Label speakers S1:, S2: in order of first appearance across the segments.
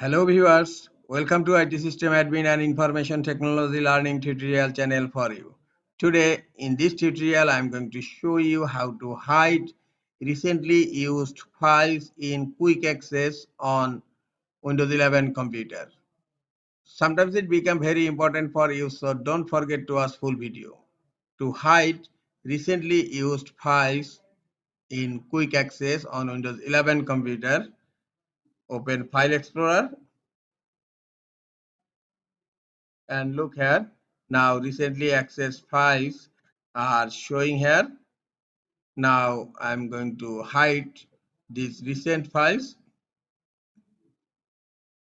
S1: Hello viewers, welcome to IT System Admin and Information Technology Learning tutorial channel for you. Today in this tutorial I am going to show you how to hide recently used files in quick access on Windows 11 computer. Sometimes it becomes very important for you, so don't forget to watch full video. To hide recently used files in quick access on Windows 11 computer, open File Explorer and look here. Now recently accessed files are showing here. Now I'm going to hide these recent files.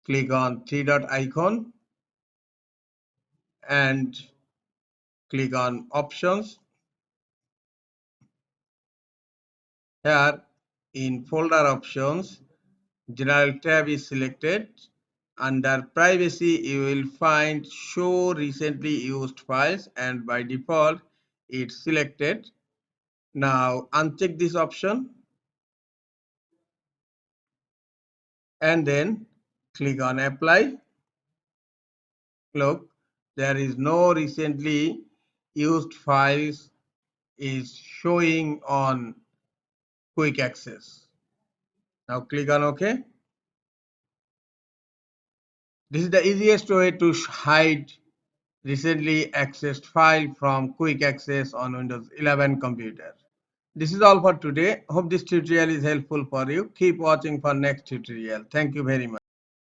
S1: Click on three dot icon and click on options. Here in folder options, general tab is selected. Under privacy you will find show recently used files and by default it's selected. Now uncheck this option and then click on apply. Look, there is no recently used files is showing on quick access. Now click on OK. This is the easiest way to hide recently accessed file from quick access on Windows 11 computer. This is all for today. Hope this tutorial is helpful for you. Keep watching for next tutorial. Thank you very much.